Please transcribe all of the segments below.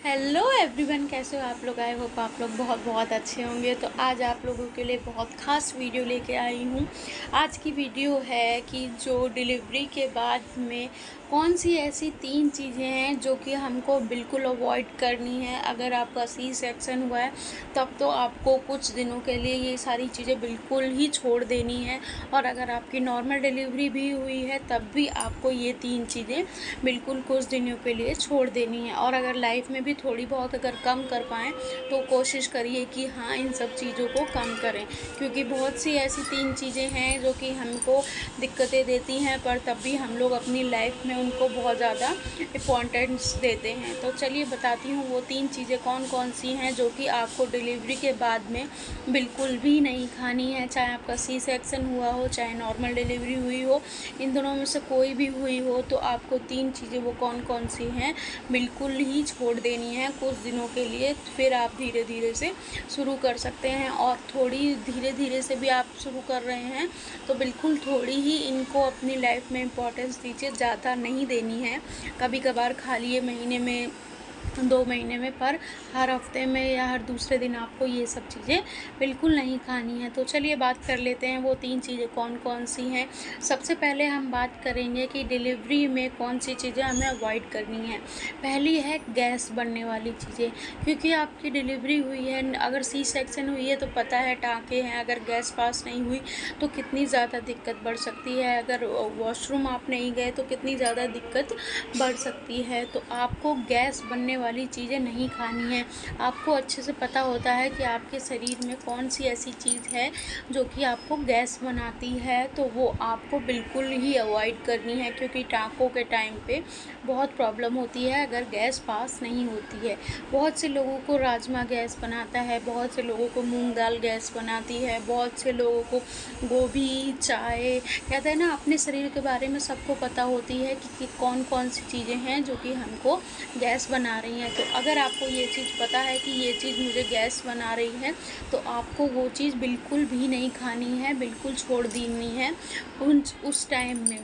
Hello everyone, कैसे हो आप लोग। आई होप आप लोग बहुत बहुत अच्छे होंगे। तो आज आप लोगों के लिए बहुत ख़ास वीडियो लेके आई हूँ। आज की वीडियो है कि जो डिलीवरी के बाद में कौन सी ऐसी 3 चीज़ें हैं जो कि हमको बिल्कुल अवॉइड करनी है। अगर आपका सी सेक्शन हुआ है तब तो आपको कुछ दिनों के लिए ये सारी चीज़ें बिल्कुल ही छोड़ देनी है, और अगर आपकी नॉर्मल डिलीवरी भी हुई है तब भी आपको ये 3 चीज़ें बिल्कुल कुछ दिनों के लिए छोड़ देनी है। और अगर लाइफ में भी थोड़ी बहुत अगर कम कर पाएँ तो कोशिश करिए कि हाँ, इन सब चीज़ों को कम करें, क्योंकि बहुत सी ऐसी 3 चीज़ें हैं जो कि हमको दिक्कतें देती हैं, पर तब भी हम लोग अपनी लाइफ में उनको बहुत ज़्यादा इम्पोर्टेंस देते हैं। तो चलिए बताती हूँ वो 3 चीज़ें कौन कौन सी हैं जो कि आपको डिलीवरी के बाद में बिल्कुल भी नहीं खानी है। चाहे आपका सी सेक्शन हुआ हो, चाहे नॉर्मल डिलीवरी हुई हो, इन दोनों में से कोई भी हुई हो, तो आपको 3 चीज़ें वो कौन कौन सी हैं बिल्कुल ही छोड़ देनी है कुछ दिनों के लिए। फिर आप धीरे धीरे से शुरू कर सकते हैं, और थोड़ी धीरे धीरे से भी आप शुरू कर रहे हैं तो बिल्कुल थोड़ी ही इनको अपनी लाइफ में इम्पोर्टेंस दीजिए, ज़्यादा नहीं देनी है। कभी कभार खा लिए महीने में, 2 महीने में, पर हर हफ्ते में या हर दूसरे दिन आपको ये सब चीज़ें बिल्कुल नहीं खानी है। तो चलिए बात कर लेते हैं वो 3 चीज़ें कौन कौन सी हैं। सबसे पहले हम बात करेंगे कि डिलीवरी में कौन सी चीज़ें हमें अवॉइड करनी है। पहली है गैस बनने वाली चीज़ें, क्योंकि आपकी डिलीवरी हुई है, अगर सी सेक्शन हुई है तो पता है टाँके हैं, अगर गैस पास नहीं हुई तो कितनी ज़्यादा दिक्कत बढ़ सकती है। अगर वॉशरूम आप नहीं गए तो कितनी ज़्यादा दिक्कत बढ़ सकती है। तो आपको गैस बनने वाली चीज़ें नहीं खानी है। आपको अच्छे से पता होता है कि आपके शरीर में कौन सी ऐसी चीज़ है जो कि आपको गैस बनाती है, तो वो आपको बिल्कुल ही अवॉइड करनी है, क्योंकि टाँकों के टाइम पे बहुत प्रॉब्लम होती है अगर गैस पास नहीं होती है। बहुत से लोगों को राजमा गैस बनाता है, बहुत से लोगों को मूंग दाल गैस बनाती है, बहुत से लोगों को गोभी, चाय, कहते हैं ना, अपने शरीर के बारे में सबको पता होती है कि कौन कौन सी चीज़ें हैं जो कि हमको गैस बना रही हैं। तो अगर आपको ये चीज़ पता है कि ये चीज़ मुझे गैस बना रही है तो आपको वो चीज़ बिल्कुल भी नहीं खानी है, बिल्कुल छोड़ देनी है उस टाइम में।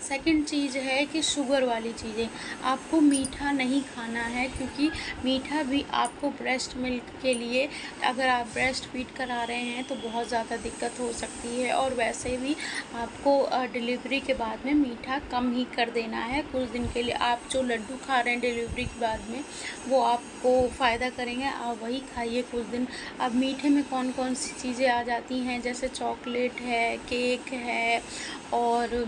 सेकंड चीज़ है कि शुगर वाली चीज़ें आपको मीठा नहीं खाना है, क्योंकि मीठा भी आपको ब्रेस्ट मिल्क के लिए, अगर आप ब्रेस्ट फीड करा रहे हैं तो बहुत ज़्यादा दिक्कत हो सकती है। और वैसे भी आपको डिलीवरी के बाद में मीठा कम ही कर देना है कुछ दिन के लिए। आप जो लड्डू खा रहे हैं डिलीवरी के बाद में वो आपको फ़ायदा करेंगे, आप वही खाइए कुछ दिन। अब मीठे में कौन कौन सी चीज़ें आ जाती हैं, जैसे चॉकलेट है, केक है, और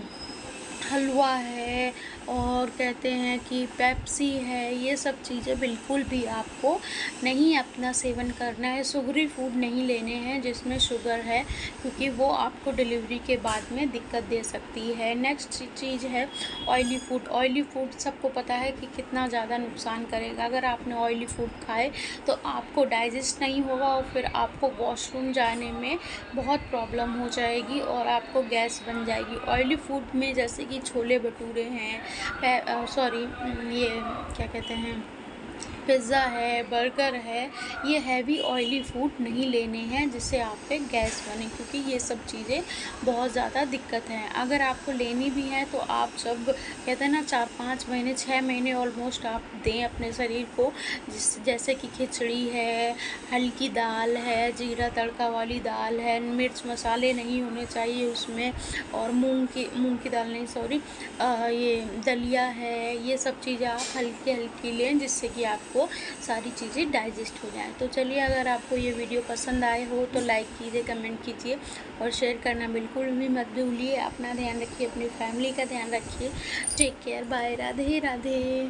हलवा है, और कहते हैं कि पेप्सी है, ये सब चीज़ें बिल्कुल भी आपको नहीं अपना सेवन करना है। शुगरी फूड नहीं लेने हैं जिसमें शुगर है, क्योंकि वो आपको डिलीवरी के बाद में दिक्कत दे सकती है। नेक्स्ट चीज़ है ऑयली फूड। ऑयली फूड सबको पता है कि कितना ज़्यादा नुकसान करेगा। अगर आपने ऑयली फूड खाए तो आपको डाइजेस्ट नहीं होगा, और फिर आपको वॉशरूम जाने में बहुत प्रॉब्लम हो जाएगी और आपको गैस बन जाएगी। ऑयली फूड में जैसे कि छोले भटूरे हैं, ये क्या कहते हैं, पिज़्ज़ा है, बर्गर है, ये हैवी ऑयली फूड नहीं लेने हैं जिससे आप पे गैस बने, क्योंकि ये सब चीज़ें बहुत ज़्यादा दिक्कत हैं। अगर आपको लेनी भी है तो आप जब कहते हैं ना 4-5 महीने, 6 महीने ऑलमोस्ट आप दें अपने शरीर को, जैसे कि खिचड़ी है, हल्की दाल है, जीरा तड़का वाली दाल है, मिर्च मसाले नहीं होने चाहिए उसमें, और मूंग की दाल नहीं, सॉरी, ये दलिया है, ये सब चीज़ें आप हल्की हल्की लें जिससे कि आपको सारी चीज़ें डाइजेस्ट हो जाएं। तो चलिए, अगर आपको ये वीडियो पसंद आए हो तो लाइक कीजिए, कमेंट कीजिए, और शेयर करना बिल्कुल भी मत भूलिए। अपना ध्यान रखिए, अपनी फैमिली का ध्यान रखिए। Take care, bye, Radhe Radhe.